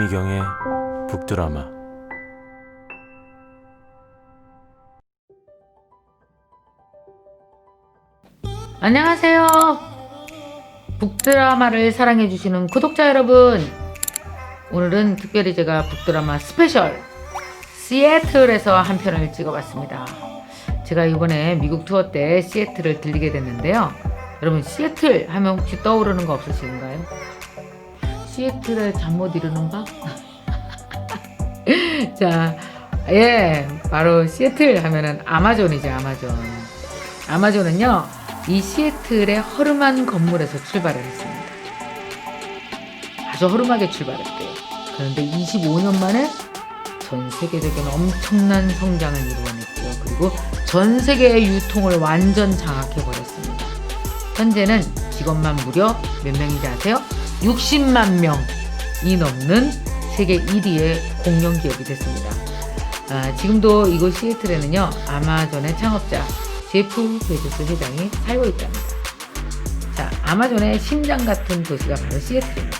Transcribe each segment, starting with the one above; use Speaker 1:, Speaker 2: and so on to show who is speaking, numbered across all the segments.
Speaker 1: 김미경의 북드라마.
Speaker 2: 안녕하세요. 북드라마를 사랑해주시는 구독자 여러분, 오늘은 특별히 제가 북드라마 스페셜 시애틀에서 한 편을 찍어봤습니다. 제가 이번에 미국 투어 때 시애틀을 들리게 됐는데요. 여러분, 시애틀 하면 혹시 떠오르는 거 없으신가요? 시애틀의 잠 못 이루는 방? 자, 바로 시애틀 하면은 아마존이죠. 아마존은요, 이 시애틀의 허름한 건물에서 출발을 했습니다. 아주 허름하게 출발했대요. 그런데 25년 만에 전 세계적인 엄청난 성장을 이루어냈고요. 그리고 전 세계의 유통을 완전 장악해버렸습니다. 현재는 직원만 무려 몇 명인지 아세요? 60만 명이 넘는 세계 1위의 공룡기업이 됐습니다. 지금도 이곳 시애틀에는요, 아마존의 창업자 제프 베조스 회장이 살고 있답니다. 자, 아마존의 심장 같은 도시가 바로 시애틀입니다.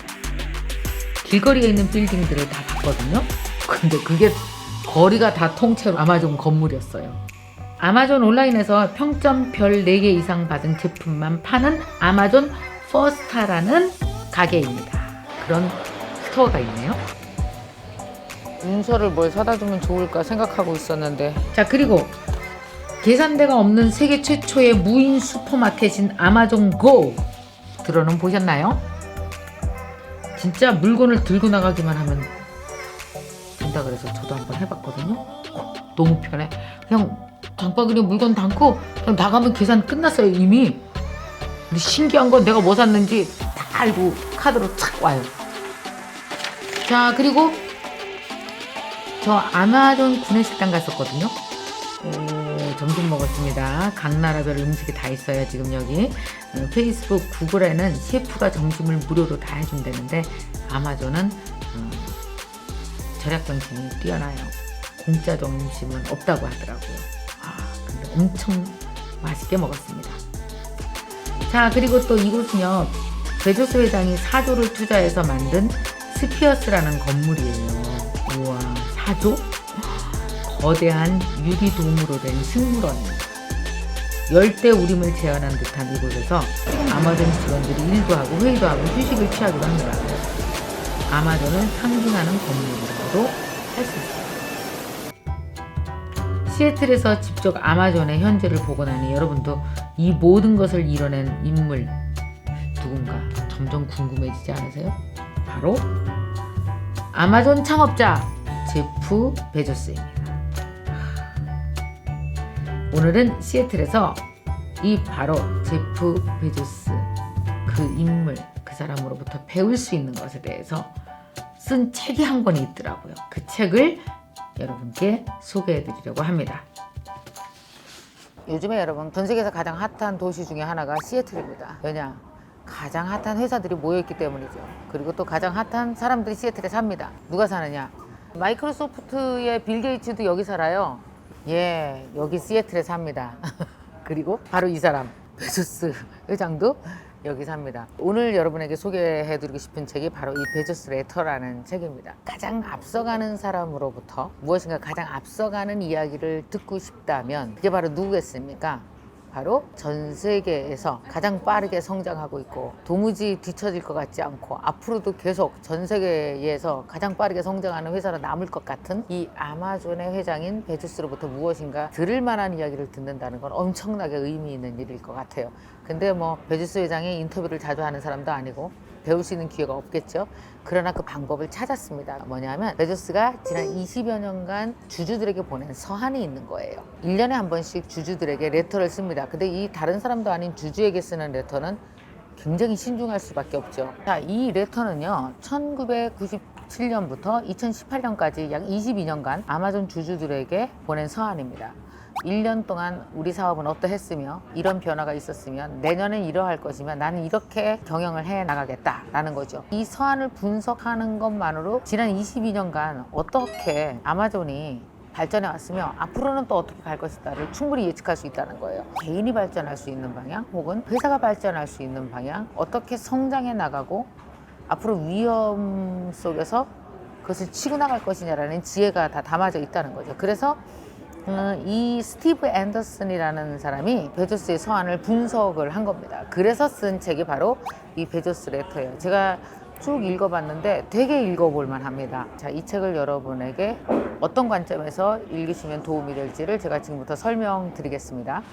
Speaker 2: 길거리에 있는 빌딩들을 다 봤거든요. 근데 그게 거리가 다 통째로 아마존 건물이었어요. 아마존 온라인에서 평점 별 4개 이상 받은 제품만 파는 아마존 퍼스타라는 가게입니다. 그런 스토어가 있네요. 문서를 뭘 사다 주면 좋을까 생각하고 있었는데, 자, 그리고 계산대가 없는 세계 최초의 무인 슈퍼마켓인 아마존 고 들어는 보셨나요? 진짜 물건을 들고 나가기만 하면 된다 그래서 저도 한번 해봤거든요. 너무 편해. 그냥 장바구니에 물건 담고 그냥 나가면 계산 끝났어요, 이미. 근데 신기한 건 내가 뭐 샀는지 다 알고 카드로 착 와요. 자, 그리고 저 아마존 구내식당 갔었거든요. 점심 먹었습니다. 각 나라별 음식이 다 있어요. 지금 여기 페이스북, 구글에는 셰프가 점심을 무료로 다 해준다는데, 아마존은 절약 정신이 뛰어나요. 공짜 점심은 없다고 하더라고요. 근데 엄청 맛있게 먹었습니다. 자, 그리고 또 이곳은요, 베조스 회장이 4조를 투자해서 만든 스피어스라는 건물이에요. 우와, 4조? 거대한 유리돔으로 된 식물원입니다. 열대 우림을 재현한 듯한 이곳에서 아마존 직원들이 일도 하고 회의도 하고 휴식을 취하기도 합니다. 아마존을 상징하는 건물이라고도 할 수 있습니다. 시애틀에서 직접 아마존의 현재를 보고 나니 여러분도 이 모든 것을 이뤄낸 인물 누군가 점점 궁금해지지 않으세요? 바로 아마존 창업자 제프 베조스입니다. 오늘은 시애틀에서 이 바로 제프 베조스, 그 인물, 그 사람으로부터 배울 수 있는 것에 대해서 쓴 책이 한 권이 있더라고요. 그 책을 여러분께 소개해드리려고 합니다. 요즘에 여러분, 전 세계에서 가장 핫한 도시 중에 하나가 시애틀입니다. 왜냐? 가장 핫한 회사들이 모여있기 때문이죠. 그리고 또 가장 핫한 사람들이 시애틀에 삽니다. 누가 사느냐? 마이크로소프트의 빌 게이츠도 여기 살아요. 여기 시애틀에 삽니다. 그리고 바로 이 사람, 베조스 회장도 여기 삽니다. 오늘 여러분에게 소개해드리고 싶은 책이 바로 이 베조스 레터라는 책입니다. 가장 앞서가는 사람으로부터 무엇인가 가장 앞서가는 이야기를 듣고 싶다면 그게 바로 누구겠습니까? 바로 전 세계에서 가장 빠르게 성장하고 있고 도무지 뒤처질 것 같지 않고 앞으로도 계속 전 세계에서 가장 빠르게 성장하는 회사로 남을 것 같은 이 아마존의 회장인 베조스로부터 무엇인가 들을 만한 이야기를 듣는다는 건 엄청나게 의미 있는 일일 것 같아요. 근데 뭐 베조스 회장이 인터뷰를 자주 하는 사람도 아니고 배울 수 있는 기회가 없겠죠. 그러나 그 방법을 찾았습니다. 뭐냐면 베조스가 지난 20여 년간 주주들에게 보낸 서한이 있는 거예요. 1년에 한 번씩 주주들에게 레터를 씁니다. 근데 이 다른 사람도 아닌 주주에게 쓰는 레터는 굉장히 신중할 수밖에 없죠. 자, 이 레터는요, 1997년부터 2018년까지 약 22년간 아마존 주주들에게 보낸 서한입니다. 1년 동안 우리 사업은 어떠했으며 이런 변화가 있었으면 내년엔 이러할 것이며 나는 이렇게 경영을 해 나가겠다라는 거죠. 이 서한을 분석하는 것만으로 지난 22년간 어떻게 아마존이 발전해 왔으며 앞으로는 또 어떻게 갈 것이다를 충분히 예측할 수 있다는 거예요. 개인이 발전할 수 있는 방향 혹은 회사가 발전할 수 있는 방향, 어떻게 성장해 나가고 앞으로 위험 속에서 그것을 치고 나갈 것이냐라는 지혜가 다 담아져 있다는 거죠. 그래서 이 스티브 앤더슨이라는 사람이 베조스의 서한을 분석을 한 겁니다. 그래서 쓴 책이 바로 이 베조스 레터예요. 제가 쭉 읽어봤는데 되게 읽어볼만 합니다. 자, 이 책을 여러분에게 어떤 관점에서 읽으시면 도움이 될지를 제가 지금부터 설명드리겠습니다.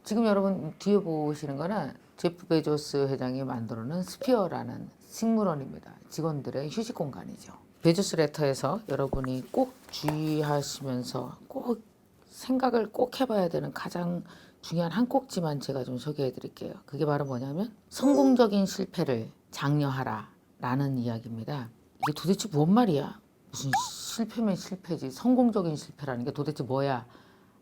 Speaker 2: 지금 여러분 뒤에 보시는 거는 제프 베조스 회장이 만들어 놓은 스피어라는 식물원입니다. 직원들의 휴식 공간이죠. 베조스 레터에서 여러분이 꼭 주의하시면서 꼭 생각을 꼭 해봐야 되는 가장 중요한 한 꼭지만 제가 좀 소개해 드릴게요. 그게 바로 뭐냐면 성공적인 실패를 장려하라 라는 이야기입니다. 이게 도대체 뭔 말이야? 무슨 실패면 실패지 성공적인 실패라는 게 도대체 뭐야?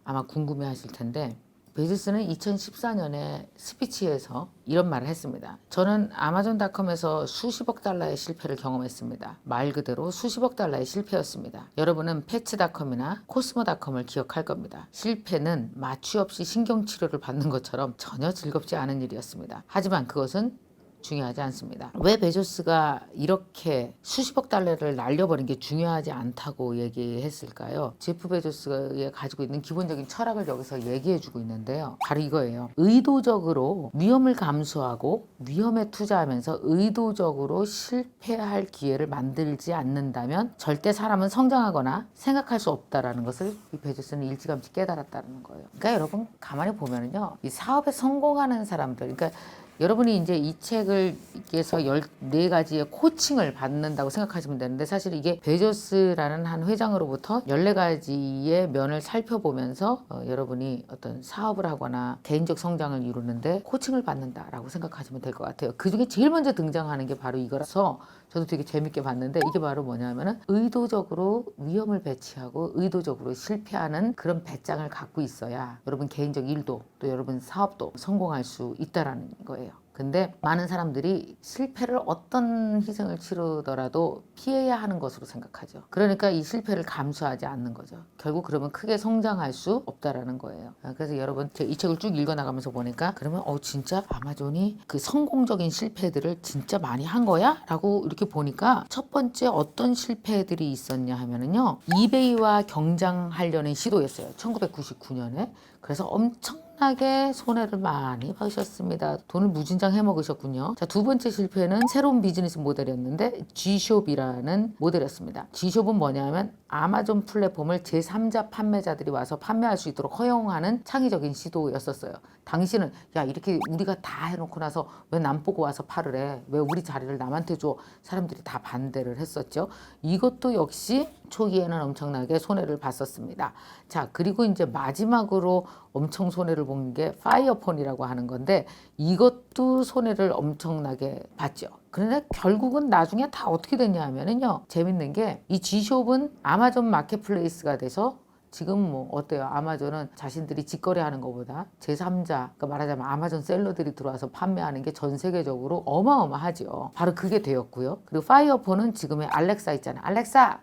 Speaker 2: 아마 궁금해 하실 텐데 베조스는 2014년에 스피치에서 이런 말을 했습니다. 저는 아마존닷컴에서 수십억 달러의 실패를 경험했습니다. 말 그대로 수십억 달러의 실패였습니다. 여러분은 패치닷컴이나 코스모닷컴을 기억할 겁니다. 실패는 마취 없이 신경치료를 받는 것처럼 전혀 즐겁지 않은 일이었습니다. 하지만 그것은 중요하지 않습니다. 왜 베조스가 이렇게 수십억 달러를 날려버린 게 중요하지 않다고 얘기했을까요? 제프 베조스가 가지고 있는 기본적인 철학을 여기서 얘기해주고 있는데요. 바로 이거예요. 의도적으로 위험을 감수하고 위험에 투자하면서 의도적으로 실패할 기회를 만들지 않는다면 절대 사람은 성장하거나 생각할 수 없다라는 것을 이 베조스는 일찌감치 깨달았다는 거예요. 그러니까 여러분 가만히 보면은요, 이 사업에 성공하는 사람들, 그러니까 여러분이 이제 이 책을 에서 14가지의 코칭을 받는다고 생각하시면 되는데 사실 이게 베조스라는 한 회장으로부터 14가지의 면을 살펴보면서 여러분이 어떤 사업을 하거나 개인적 성장을 이루는데 코칭을 받는다라고 생각하시면 될 것 같아요. 그중에 제일 먼저 등장하는 게 바로 이거라서 저도 되게 재밌게 봤는데 이게 바로 뭐냐면은 의도적으로 위험을 배치하고 의도적으로 실패하는 그런 배짱을 갖고 있어야 여러분 개인적 일도 또 여러분 사업도 성공할 수 있다라는 거예요. 근데 많은 사람들이 실패를 어떤 희생을 치르더라도 피해야 하는 것으로 생각하죠. 그러니까 이 실패를 감수하지 않는 거죠. 결국 그러면 크게 성장할 수 없다라는 거예요. 그래서 여러분 제가 이 책을 쭉 읽어나가면서 보니까 그러면 진짜 아마존이 그 성공적인 실패들을 진짜 많이 한 거야? 라고 이렇게 보니까 첫 번째 어떤 실패들이 있었냐 하면은요, 이베이와 경쟁하려는 시도였어요. 1999년에. 그래서 엄청나게 손해를 많이 보셨습니다. 돈을 무진장 해먹으셨군요. 자, 두 번째 실패는 새로운 비즈니스 모델이었는데 G숍이라는 모델이었습니다. G숍은 뭐냐면 아마존 플랫폼을 제3자 판매자들이 와서 판매할 수 있도록 허용하는 창의적인 시도였었어요. 당시는 야, 이렇게 우리가 다 해놓고 나서 왜 남 보고 와서 팔을 해? 왜 우리 자리를 남한테 줘? 사람들이 다 반대를 했었죠. 이것도 역시 초기에는 엄청나게 손해를 봤었습니다. 자, 그리고 이제 마지막으로 엄청 손해를 본 게 파이어폰이라고 하는 건데 이것도 손해를 엄청나게 봤죠. 그런데 결국은 나중에 다 어떻게 됐냐 하면은요, 재밌는 게 이 G숍은 아마존 마켓플레이스가 돼서 지금 뭐 어때요? 아마존은 자신들이 직거래하는 것보다 제3자, 그러니까 말하자면 아마존 셀러들이 들어와서 판매하는 게 전 세계적으로 어마어마하죠. 바로 그게 되었고요. 그리고 파이어폰은 지금의 알렉사 있잖아요. 알렉사!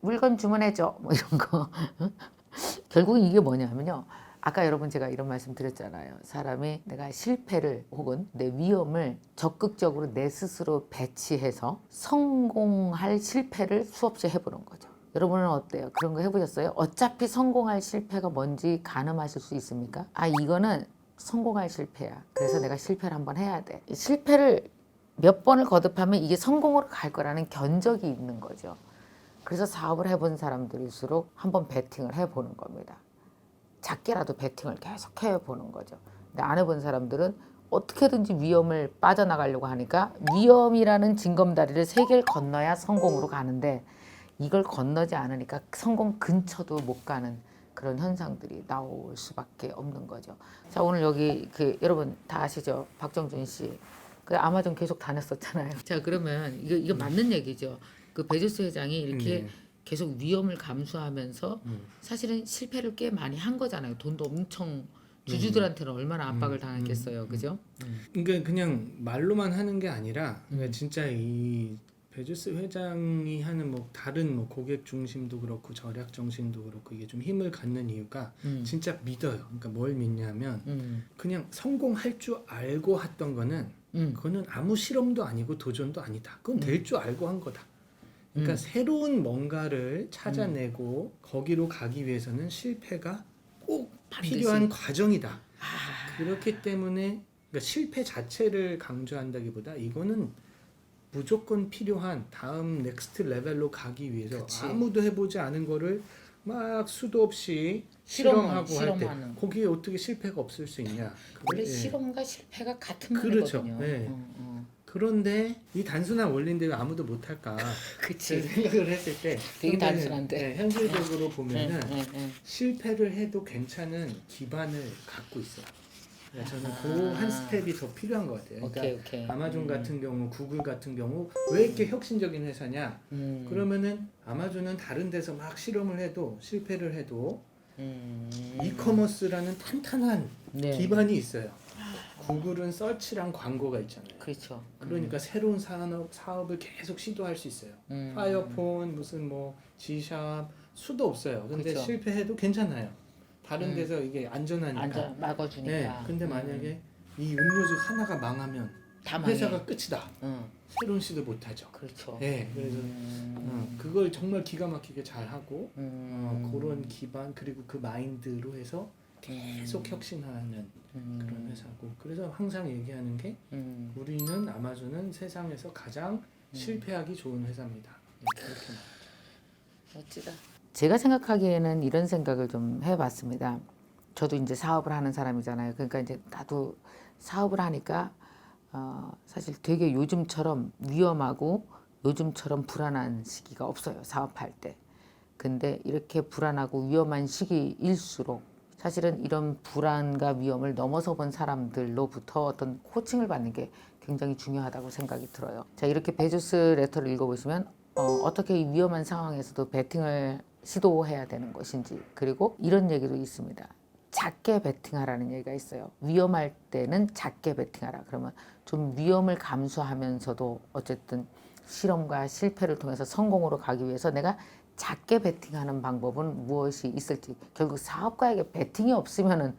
Speaker 2: 물건 주문해줘. 뭐 이런 거. 결국 이게 뭐냐면요. 아까 여러분 제가 이런 말씀 드렸잖아요. 사람이 내가 실패를 혹은 내 위험을 적극적으로 내 스스로 배치해서 성공할 실패를 수없이 해보는 거죠. 여러분은 어때요? 그런 거 해보셨어요? 어차피 성공할 실패가 뭔지 가늠하실 수 있습니까? 아, 이거는 성공할 실패야. 그래서 내가 실패를 한번 해야 돼. 실패를 몇 번을 거듭하면 이게 성공으로 갈 거라는 견적이 있는 거죠. 그래서 사업을 해본 사람들일수록 한번 베팅을 해보는 겁니다. 작게라도 베팅을 계속 해보는 거죠. 근데 안 해본 사람들은 어떻게든지 위험을 빠져나가려고 하니까 위험이라는 징검다리를 3개를 건너야 성공으로 가는데 이걸 건너지 않으니까 성공 근처도 못 가는 그런 현상들이 나올 수밖에 없는 거죠. 자, 오늘 여기 여러분 다 아시죠? 박정준 씨. 그 아마존 계속 다녔었잖아요. 자, 그러면 이거 맞는 얘기죠. 그 베조스 회장이 이렇게 계속 위험을 감수하면서 사실은 실패를 꽤 많이 한 거잖아요. 돈도 엄청 주주들한테는 얼마나 압박을 당했겠어요. 그죠?
Speaker 3: 그러니까 그냥 말로만 하는 게 아니라 그러니까 진짜 이 베조스 회장이 하는 뭐 다른 뭐 고객 중심도 그렇고 절약 정신도 그렇고 이게 좀 힘을 갖는 이유가 진짜 믿어요. 그러니까 뭘 믿냐면 그냥 성공할 줄 알고 했던 거는 그거는 아무 실험도 아니고 도전도 아니다. 그건 될 줄 알고 한 거다. 그러니까 새로운 뭔가를 찾아내고 거기로 가기 위해서는 실패가 꼭
Speaker 2: 반드시.
Speaker 3: 필요한 과정이다. 그렇기 때문에 그러니까 실패 자체를 강조한다기보다 이거는 무조건 필요한 다음 넥스트 레벨로 가기 위해서
Speaker 2: 그치.
Speaker 3: 아무도 해보지 않은 거를 막 수도 없이 실험하고 할 때
Speaker 2: 실험하는.
Speaker 3: 거기에 어떻게 실패가 없을 수 있냐.
Speaker 2: 원래
Speaker 3: 예.
Speaker 2: 실험과 실패가 같은
Speaker 3: 그렇죠.
Speaker 2: 말이거든요.
Speaker 3: 네. 그런데 이 단순한 원리인데 왜 아무도 못할까?
Speaker 2: 그치.
Speaker 3: 생각을 했을 때
Speaker 2: 되게
Speaker 3: 그러면은,
Speaker 2: 단순한데.
Speaker 3: 네, 현실적으로 보면은
Speaker 2: 응.
Speaker 3: 실패를 해도 괜찮은 기반을 갖고 있어요. 그러니까 저는 그 한 스텝이 더 필요한 것 같아요. 그러니까
Speaker 2: 오케이.
Speaker 3: 아마존 같은 경우, 구글 같은 경우 왜 이렇게 혁신적인 회사냐? 그러면은 아마존은 다른 데서 막 실험을 해도 실패를 해도 이커머스라는 탄탄한
Speaker 2: 네.
Speaker 3: 기반이 있어요. 구글은 서치랑 광고가 있잖아요.
Speaker 2: 그렇죠.
Speaker 3: 그러니까 새로운 사업을 계속 시도할 수 있어요. 파이어폰 무슨 뭐 G샵 수도 없어요. 근데
Speaker 2: 그쵸.
Speaker 3: 실패해도 괜찮아요. 다른 데서 이게 안전하니까.
Speaker 2: 안전 막아주니까.
Speaker 3: 네. 근데 만약에 이 음료수 하나가 망하면
Speaker 2: 다 망해.
Speaker 3: 회사가 끝이다.
Speaker 2: 응.
Speaker 3: 새로운 시도 못 하죠.
Speaker 2: 그렇죠.
Speaker 3: 네. 그래서 그걸 정말 기가 막히게 잘 하고 그런 기반 그리고 그 마인드로 해서 계속 혁신하는 그런 회사고 그래서 항상 얘기하는 게 우리는 아마존은 세상에서 가장 실패하기 좋은 회사입니다. 이렇게
Speaker 2: 멋지다. 제가 생각하기에는 이런 생각을 좀 해봤습니다. 저도 이제 사업을 하는 사람이잖아요. 그러니까 이제 나도 사업을 하니까 사실 되게 요즘처럼 위험하고 요즘처럼 불안한 시기가 없어요. 사업할 때. 근데 이렇게 불안하고 위험한 시기일수록 사실은 이런 불안과 위험을 넘어서 본 사람들로부터 어떤 코칭을 받는 게 굉장히 중요하다고 생각이 들어요. 자, 이렇게 베조스 레터를 읽어보시면 어떻게 이 위험한 상황에서도 베팅을 시도해야 되는 것인지 그리고 이런 얘기도 있습니다. 작게 베팅하라는 얘기가 있어요. 위험할 때는 작게 베팅하라. 그러면 좀 위험을 감수하면서도 어쨌든 실험과 실패를 통해서 성공으로 가기 위해서 내가 작게 베팅하는 방법은 무엇이 있을지 결국 사업가에게 베팅이 없으면은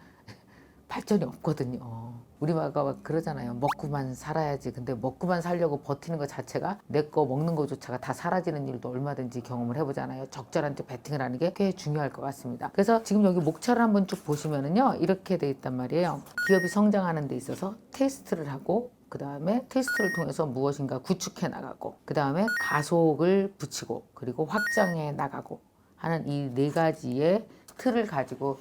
Speaker 2: 발전이 없거든요. 우리가 그러잖아요. 먹고만 살아야지. 근데 먹고만 살려고 버티는 것 자체가 내 거 먹는 것조차가 다 사라지는 일도 얼마든지 경험을 해보잖아요. 적절한 때 베팅을 하는 게 꽤 중요할 것 같습니다. 그래서 지금 여기 목차를 한번 쭉 보시면은요. 이렇게 돼 있단 말이에요. 기업이 성장하는 데 있어서 테스트를 하고 그 다음에 테스트를 통해서 무엇인가 구축해 나가고 그 다음에 가속을 붙이고 그리고 확장해 나가고 하는 이 네 가지의 틀을 가지고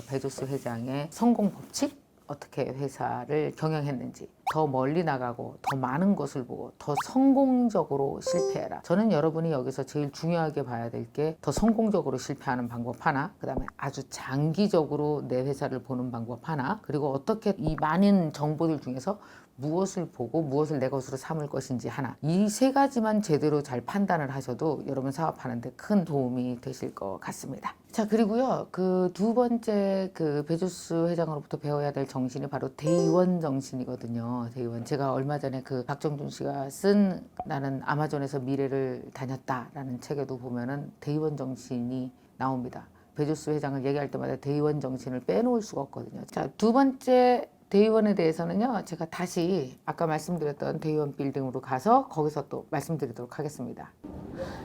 Speaker 2: 베조스 회장의 성공 법칙 어떻게 회사를 경영했는지 더 멀리 나가고 더 많은 것을 보고 더 성공적으로 실패해라. 저는 여러분이 여기서 제일 중요하게 봐야 될 게 더 성공적으로 실패하는 방법 하나, 그 다음에 아주 장기적으로 내 회사를 보는 방법 하나, 그리고 어떻게 이 많은 정보들 중에서 무엇을 보고 무엇을 내 것으로 삼을 것인지 하나. 이 세 가지만 제대로 잘 판단을 하셔도 여러분 사업하는데 큰 도움이 되실 것 같습니다. 자, 그리고요, 그 두 번째 그 베조스 회장으로부터 배워야 될 정신이 바로 데이원 정신이거든요. 데이원. 제가 얼마 전에 그 박정준 씨가 쓴 나는 아마존에서 미래를 다녔다라는 책에도 보면은 데이원 정신이 나옵니다. 베조스 회장을 얘기할 때마다 데이원 정신을 빼놓을 수가 없거든요. 자, 두 번째 데이원에 대해서는요, 제가 다시 아까 말씀드렸던 데이원 빌딩으로 가서 거기서 또 말씀드리도록 하겠습니다.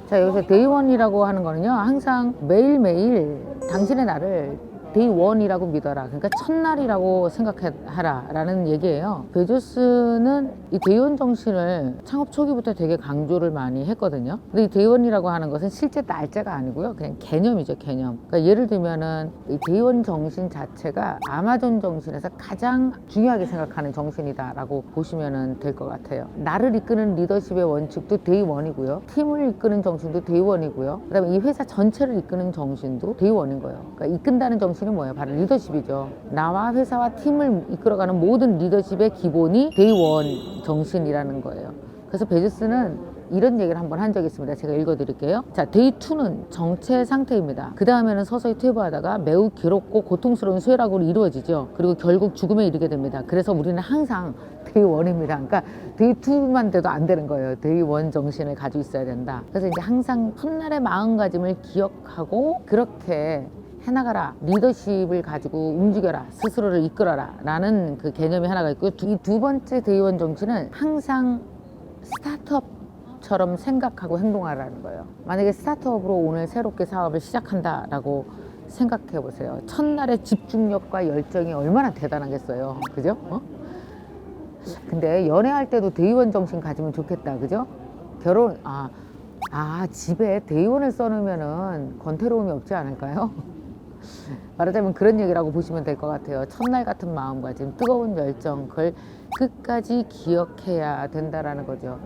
Speaker 2: 자, 여기서 데이원이라고 하는 거는요, 항상 매일매일 당신의 날을 데이원이라고 믿어라. 그러니까 첫날이라고 생각하라 라는 얘기예요. 베조스는 이 데이원 정신을 창업 초기부터 되게 강조를 많이 했거든요. 근데 이 데이원이라고 하는 것은 실제 날짜가 아니고요. 그냥 개념이죠, 개념. 그러니까 예를 들면은 이 데이원 정신 자체가 아마존 정신에서 가장 중요하게 생각하는 정신이다라고 보시면 될 것 같아요. 나를 이끄는 리더십의 원칙도 데이원이고요. 팀을 이끄는 정신도 데이원이고요. 그다음에 이 회사 전체를 이끄는 정신도 데이원인 거예요. 그러니까 이끈다는 정신이 뭐예요? 바로 리더십이죠. 나와 회사와 팀을 이끌어가는 모든 리더십의 기본이 데이원 정신이라는 거예요. 그래서 베조스는 이런 얘기를 한번 한 적이 있습니다. 제가 읽어드릴게요. 자, 데이2는 정체 상태입니다. 그 다음에는 서서히 퇴보하다가 매우 괴롭고 고통스러운 쇠락으로 이루어지죠. 그리고 결국 죽음에 이르게 됩니다. 그래서 우리는 항상 데이1입니다. 그러니까 데이2만 돼도 안 되는 거예요. 데이1 정신을 가지고 있어야 된다. 그래서 이제 항상 첫날의 마음가짐을 기억하고 그렇게 해나가라. 리더십을 가지고 움직여라. 스스로를 이끌어라. 라는 그 개념이 하나가 있고요. 이 두 번째 데이원 정신은 항상 스타트업 일처럼 생각하고 행동하라는 거예요. 만약에 스타트업으로 오늘 새롭게 사업을 시작한다라고 생각해 보세요. 첫날의 집중력과 열정이 얼마나 대단하겠어요. 그죠? 근데 연애할 때도 대의원 정신 가지면 좋겠다. 그죠? 결혼, 집에 대의원을 써놓으면은 권태로움이 없지 않을까요? 말하자면 그런 얘기라고 보시면 될 것 같아요. 첫날 같은 마음가짐, 뜨거운 열정, 그걸 끝까지 기억해야 된다라는 거죠.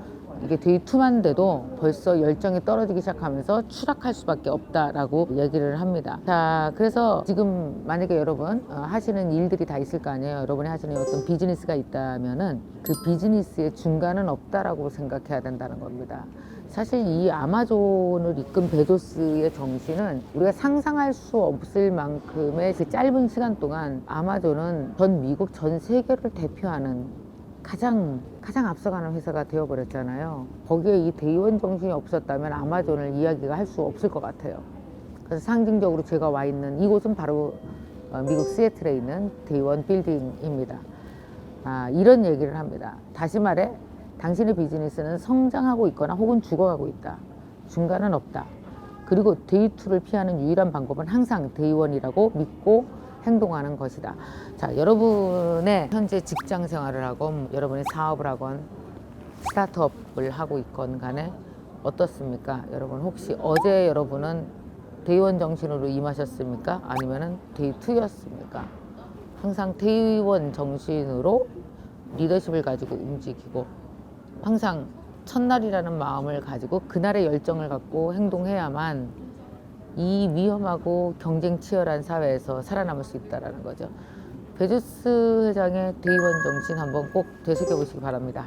Speaker 2: 이게 데이트만돼도 벌써 열정이 떨어지기 시작하면서 추락할 수밖에 없다라고 얘기를 합니다. 자, 그래서 지금 만약에 여러분 하시는 일들이 다 있을 거 아니에요. 여러분이 하시는 어떤 비즈니스가 있다면은 그 비즈니스의 중간은 없다라고 생각해야 된다는 겁니다. 사실 이 아마존을 이끈 베조스의 정신은 우리가 상상할 수 없을 만큼의 그 짧은 시간 동안 아마존은 전 미국, 전 세계를 대표하는 가장 앞서가는 회사가 되어버렸잖아요. 거기에 이 대의원 정신이 없었다면 아마존을 이야기가 할 수 없을 것 같아요. 그래서 상징적으로 제가 와 있는 이곳은 바로 미국 시애틀에 있는 대의원 빌딩입니다. 이런 얘기를 합니다. 다시 말해 당신의 비즈니스는 성장하고 있거나 혹은 죽어가고 있다. 중간은 없다. 그리고 데이2를 피하는 유일한 방법은 항상 데이원이라고 믿고 행동하는 것이다. 자, 여러분의 현재 직장 생활을 하건 여러분의 사업을 하건 스타트업을 하고 있건 간에 어떻습니까? 여러분 혹시 어제 여러분은 데이원 정신으로 임하셨습니까? 아니면은 데이2였습니까? 항상 데이원 정신으로 리더십을 가지고 움직이고 항상 첫날이라는 마음을 가지고 그날의 열정을 갖고 행동해야만 이 위험하고 경쟁 치열한 사회에서 살아남을 수 있다는 거죠. 베조스 회장의 데이원 정신 한번 꼭 되새겨 보시기 바랍니다.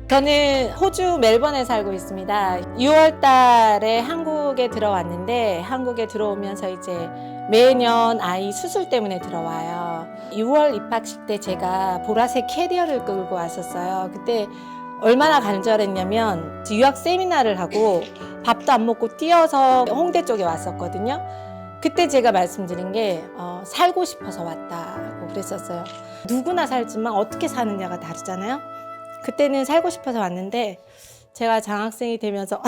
Speaker 4: 저는 호주 멜번에 살고 있습니다. 6월 달에 한국에 들어왔는데 한국에 들어오면서 이제 매년 아이 수술 때문에 들어와요. 6월 입학식 때 제가 보라색 캐리어를 끌고 왔었어요. 그때 얼마나 간절했냐면 유학 세미나를 하고 밥도 안 먹고 뛰어서 홍대 쪽에 왔었거든요. 그때 제가 말씀드린 게 살고 싶어서 왔다고 그랬었어요. 누구나 살지만 어떻게 사느냐가 다르잖아요. 그때는 살고 싶어서 왔는데 제가 장학생이 되면서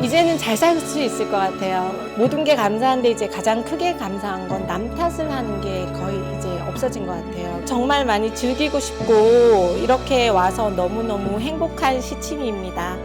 Speaker 4: 이제는 잘 살 수 있을 것 같아요. 모든 게 감사한데 이제 가장 크게 감사한 건 남 탓을 하는 게 거의 이제 없어진 것 같아요. 정말 많이 즐기고 싶고 이렇게 와서 너무너무 행복한 시침입니다.